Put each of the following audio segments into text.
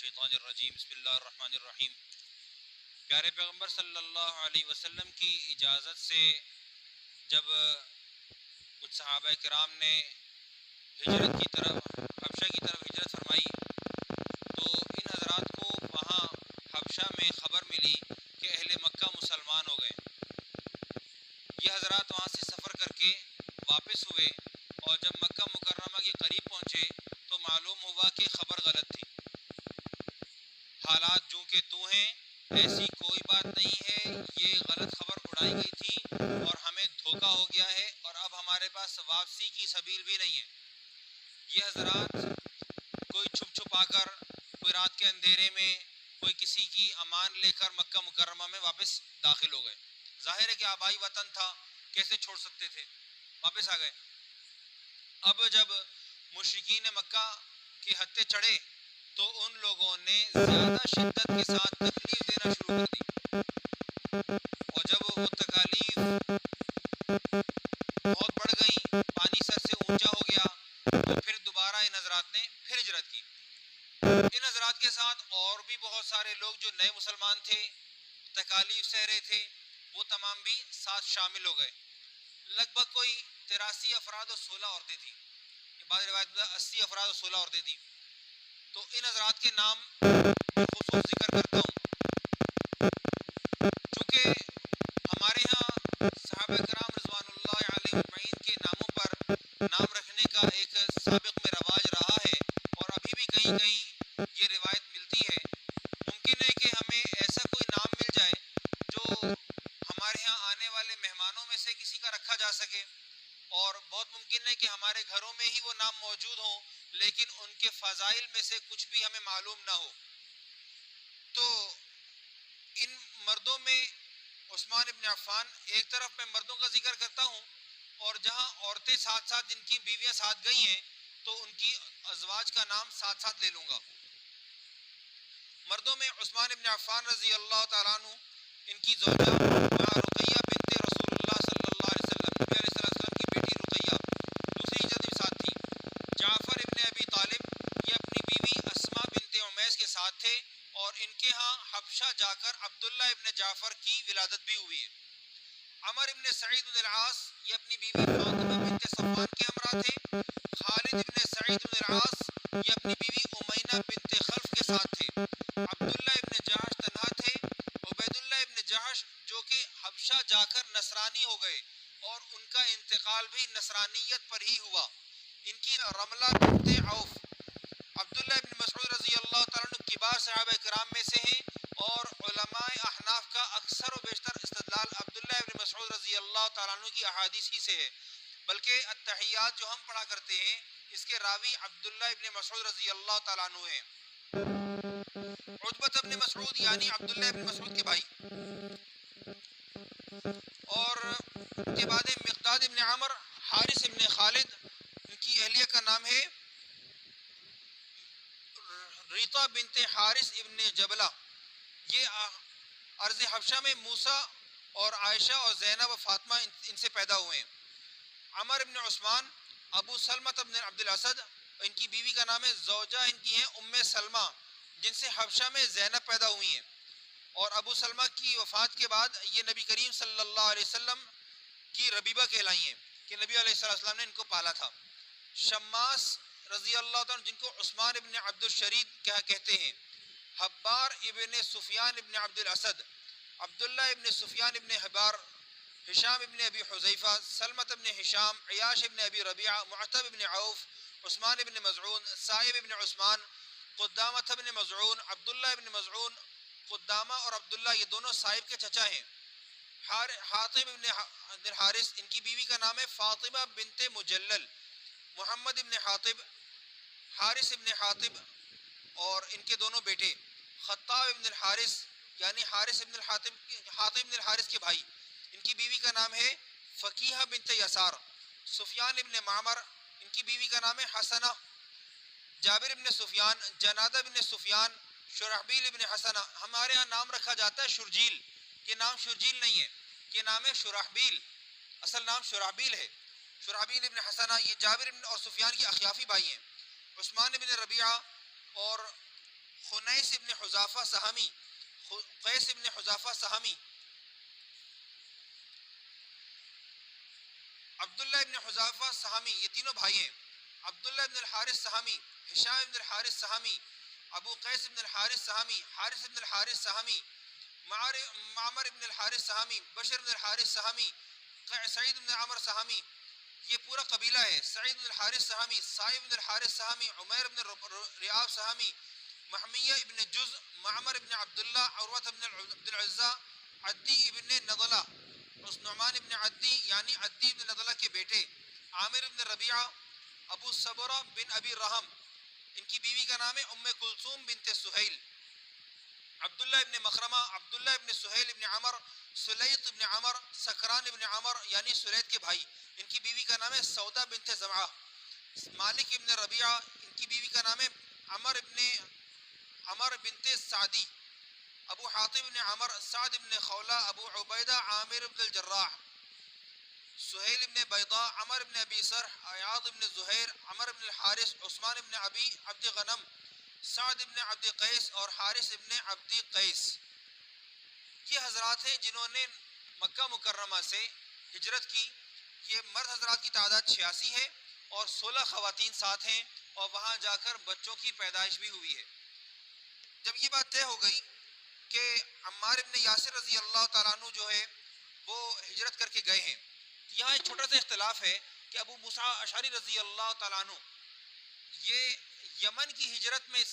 الشیطان الرجیم بسم اللہ الرحمن الرحیم۔ پیارے پیغمبر صلی اللہ علیہ وسلم کی اجازت سے جب کچھ صحابہ کرام نے ہجرت کی طرف حبشہ کی طرف ہجرت فرمائی تو ان حضرات کو وہاں حبشہ میں خبر ملی کہ اہل مکہ مسلمان ہو گئے۔ یہ حضرات وہاں سے سفر کر کے واپس ہوئے اور جب مکہ مکرمہ کے قریب پہنچے تو معلوم ہوا کہ خبر غلط تھی۔ حالات جو کہ تو ہیں ایسی کوئی بات نہیں ہے، یہ غلط خبر اڑائی گئی تھی اور ہمیں دھوکہ ہو گیا ہے اور اب ہمارے پاس واپسی کی سبیل بھی نہیں ہے۔ یہ حضرات کوئی چھپ چھپا کر، کوئی رات کے اندھیرے میں، کوئی کسی کی امان لے کر مکہ مکرمہ میں واپس داخل ہو گئے۔ ظاہر ہے کہ آبائی وطن تھا، کیسے چھوڑ سکتے تھے، واپس آ گئے۔ اب جب مشرکین مکہ کے ہتھے چڑھے تو ان لوگوں نے زیادہ شدت کے ساتھ تکلیف دینا شروع کر دی، اور جب وہ تکالیف بہت بڑھ گئیں، پانی سر سے اونچا ہو گیا تو پھر دوبارہ ان حضرات نے پھر ہجرت کی۔ ان حضرات کے ساتھ اور بھی بہت سارے لوگ جو نئے مسلمان تھے، تکالیف سہ رہے تھے، وہ تمام بھی ساتھ شامل ہو گئے۔ لگ بھگ کوئی 83 افراد اور 16 عورتیں تھیں، بعض روایت میں 80 افراد اور 16 عورتیں تھیں۔ تو ان حضرات کے نام خصوص ذکر کرتا ہوں، چونکہ ہمارے ہاں صحابہ کرام رضوان اللہ علیہ اجمعین کے ناموں پر نام رکھنے کا ایک سابق میں رواج رہا ہے اور ابھی بھی کہیں کہیں یہ روایت ملتی ہے۔ ممکن ہے کہ ہمیں ایسا کوئی نام مل جائے جو ہمارے ہاں آنے والے مہمانوں میں سے کسی کا رکھا جا سکے، اور بہت ممکن ہے کہ ہمارے گھروں میں ہی وہ نام موجود ہوں لیکن ان کے فضائل میں سے کچھ بھی ہمیں معلوم نہ ہو۔ تو ان مردوں میں عثمان ابن عفان، ایک طرف میں مردوں کا ذکر کرتا ہوں اور جہاں عورتیں ساتھ ساتھ جن کی بیویاں ساتھ گئی ہیں تو ان کی ازواج کا نام ساتھ ساتھ لے لوں گا۔ مردوں میں عثمان ابن عفان رضی اللہ تعالیٰ عنہ، ان کی زوجہ رقیہ بنت رسول اللہ صلی اللہ علیہ وسلم، نبی علیہ الصلوۃ والسلام کی بیٹی رقیہ دوسری ہجرت میں ساتھ تھی۔ جعفر ابن ابی طالب، یہ اپنی بیوی اسماء بنت عمیس کے ساتھ تھے اور ان کے ہاں حبشہ جا کر عبداللہ ابن جعفر کی ولادت بھی ہوئی ہے۔ عمر ابن سعید بن العاص، یہ اپنی بیوی فاطمہ بنت صفوان کے ہمراہ تھے۔ خالد ابن سعید بن العاص، یہ اپنی بیوی امیہ بنت خلف کے ساتھ تھے۔ عبداللہ ابن جہش تنہا تھے۔ عبید اللہ ابن جہش جو کہ حبشہ جا کر نصرانی ہو گئے اور ان کا انتقال بھی نصرانیت پر ہی ہوا۔ ان کی رملہ بنت عوف، عبداللہ ابن مسعود رضی اللہ تعالیٰ عنہ کبار صحابہ کرام میں سے ہیں، اور علماء احناف کا اکثر و بیشتر استدلال عبداللہ ابن مسعود رضی اللہ تعالیٰ عنہ کی احادیث ہی سے ہے، بلکہ التحیات جو ہم پڑھا کرتے ہیں اس کے راوی عبداللہ ابن مسعود رضی اللہ تعالیٰ عنہ ہیں۔ عتبہ ابن مسعود یعنی عبداللہ ابن مسعود کے بھائی، اور ان کے بعد مقداد ابن عمر، حارث ابن خالد، ان کی اہلیہ کا نام ہے ریطہ بنت حارث ابن جبلہ۔ یہ ارض حبشہ میں موسیٰ اور عائشہ اور زینب و فاطمہ ان سے پیدا ہوئے ہیں۔ عمر ابن عثمان، ابو سلمہ ابن عبد الاسد، ان کی بیوی کا نام ہے، زوجہ ان کی ہیں ام سلمہ جن سے حبشہ میں زینب پیدا ہوئی ہیں، اور ابو سلمہ کی وفات کے بعد یہ نبی کریم صلی اللہ علیہ وسلم کی ربیبہ کہلائی ہیں کہ نبی علیہ السلام نے ان کو پالا تھا۔ شماس رضی اللہ تعالیٰ جن کو عثمان ابن عبد الشرید کیا کہتے ہیں، حبار ابن سفیان ابن عبد الاسد، عبداللہ ابن سفیان ابن حبار، ہشام ابن ابی حذیفہ، سلمۃ ابن ہشام، عیاش ابن ابی ربیعہ، معتب ابن عوف، عثمان ابن مزعون، صائب ابن عثمان، قدامہ ابن مزعون، عبداللہ ابن مزعون۔ قدامہ اور عبداللہ یہ دونوں صائب کے چچا ہیں۔ حاطب ابن الحارث، ان کی بیوی کا نام ہے فاطمہ بنت مجلل، محمد ابن حاطب، حارث ابن حاطب، اور ان کے دونوں بیٹے خطاب ابن الحارث یعنی حارث ابن الحاطب، حاطب ابن الحارث کے بھائی، ان کی بیوی کا نام ہے فقیہ بنت یسار، سفیان ابن معمر، ان کی بیوی کا نام ہے حسنہ، جابر ابن سفیان، جنادہ ابن سفیان، شرحبیل ابن حسنہ۔ ہمارے ہاں نام رکھا جاتا ہے شرجیل، یہ نام شرجیل نہیں ہے، یہ نام ہے شرحبیل، اصل نام شرحبیل ہے۔ شرحبیل ابن حسنہ یہ جابر ابن اور سفیان کے اخیافی بھائی ہیں۔ عثمان ابن ربیعہ اور خنیس ابن حذافہ سہمی، قیس ابن حذافہ سہمی، عبداللہ ابن حذافہ سہمی، یہ تینوں بھائی ہیں، عبداللہ ابن الحارث سہمی، ہشام ابن الحارث سہمی، ابو قیس ابن الحارث سہمی، حارث ابن الحارث سہمی، معمر ابن الحارث سہمی، بشر ابن الحارث سہمی، سعید ابن عمر سہمی، یہ پورا قبیلہ ہے، سعید ابن الحارث سہمی، صائب ابن الحارث سہمی، عمیر ابن ریاب سہمی، محمیہ ابن جز، معمر ابن عبداللہ، عروۃ ابن عبد العزیٰ، عدی ابن نضلہ، اس نعمان ابن عدی یعنی عدی ابن نضلہ کے بیٹے، عامر ابن ربیعہ، ابو صبرہ بن ابی رحم، ان کی بیوی کا نام ہے ام کلثوم بنت سہیل، عبداللہ ابن مخرمہ، عبداللہ ابن سہیل ابن عمر، سلیط ابن عمر، سکران ابن عمر یعنی سلیط کے بھائی، ان کی بیوی کا نام ہے سودا بنت زمعہ، مالک ابن ربیعہ، ان کی بیوی کا نام ہے عمر بنت سعدی، ابو حاتم ابن عمر، سعد ابن خولہ، ابو عبیدہ عامر ابن الجراح، سہیل ابن بیضاء، عمر ابن ابی سرح، عیاض ابن زہیر، عمر ابن الحارث، عثمان ابن ابی عبد غنم، سعد ابن عبد قیس اور حارث ابن عبد قیس، یہ حضرات ہیں جنہوں نے مکہ مکرمہ سے ہجرت کی. یہ مرد حضرات کی تعداد 86 ہے اور 16 خواتین ساتھ ہیں اور وہاں جا کر بچوں کی پیدائش بھی ہوئی ہے. جب یہ بات طے ہو گئی کہ عمار ابن یاسر رضی اللہ تعالیٰ عنہ جو ہے وہ ہجرت کر کے گئے ہیں، یہاں ایک چھوٹا سا اختلاف ہے کہ ابو موسیٰ اشعری رضی اللہ تعالیٰ عنہ یہ یمن کی ہجرت میں،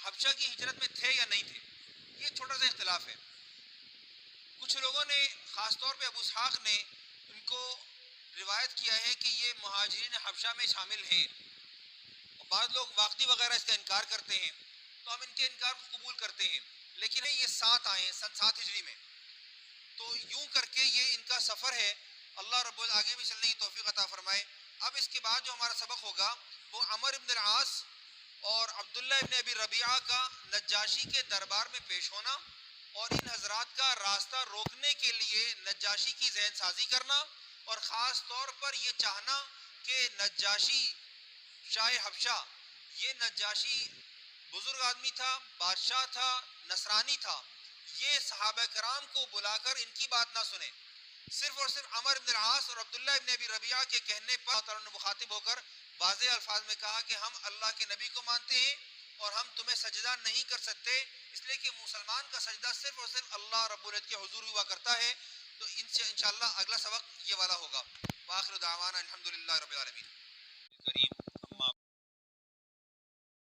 حبشہ کی ہجرت میں تھے یا نہیں تھے، یہ چھوٹا سا اختلاف ہے. کچھ لوگوں نے خاص طور پہ ابو اسحاق نے ان کو روایت کیا ہے کہ یہ مہاجرین حبشہ میں شامل ہیں، اور بعض لوگ واقعی وغیرہ اس کا انکار کرتے ہیں، تو ہم ان کے انکار کو قبول کرتے ہیں، لیکن یہ 7 آئے ہیں سن 7 ہجری میں. تو یوں کر کے یہ ان کا سفر ہے. اللہ رب العالمین آگے بھی چلنے کی توفیق عطا فرمائے. اب اس کے بعد جو ہمارا سبق ہوگا وہ عمر ابن العاص اور عبداللہ ابن ابی ربیعہ کا نجاشی کے دربار میں پیش ہونا اور ان حضرات کا راستہ روکنے کے لیے نجاشی کی ذہن سازی کرنا، اور خاص طور پر یہ چاہنا کہ نجاشی شاہ حبشہ، یہ نجاشی بزرگ آدمی تھا، بادشاہ تھا، نصرانی تھا، یہ صحابہ کرام کو بلا کر ان کی بات نہ سنے، صرف اور صرف عمر بن العاص اور عبداللہ ابن ابی ربیعہ کے کہنے پر اللہ تعالیٰ نے مخاطب ہو کر واضح الفاظ میں کہا کہ ہم اللہ کے نبی کو مانتے ہیں اور ہم تمہیں سجدہ نہیں کر سکتے، اس لیے کہ مسلمان کا سجدہ صرف اور صرف اللہ رب العزت کے حضور ہوا کرتا ہے. تو انشاءاللہ اگلا سبق یہ والا ہوگا. وآخر دعوانا الحمدللہ رب العالمین.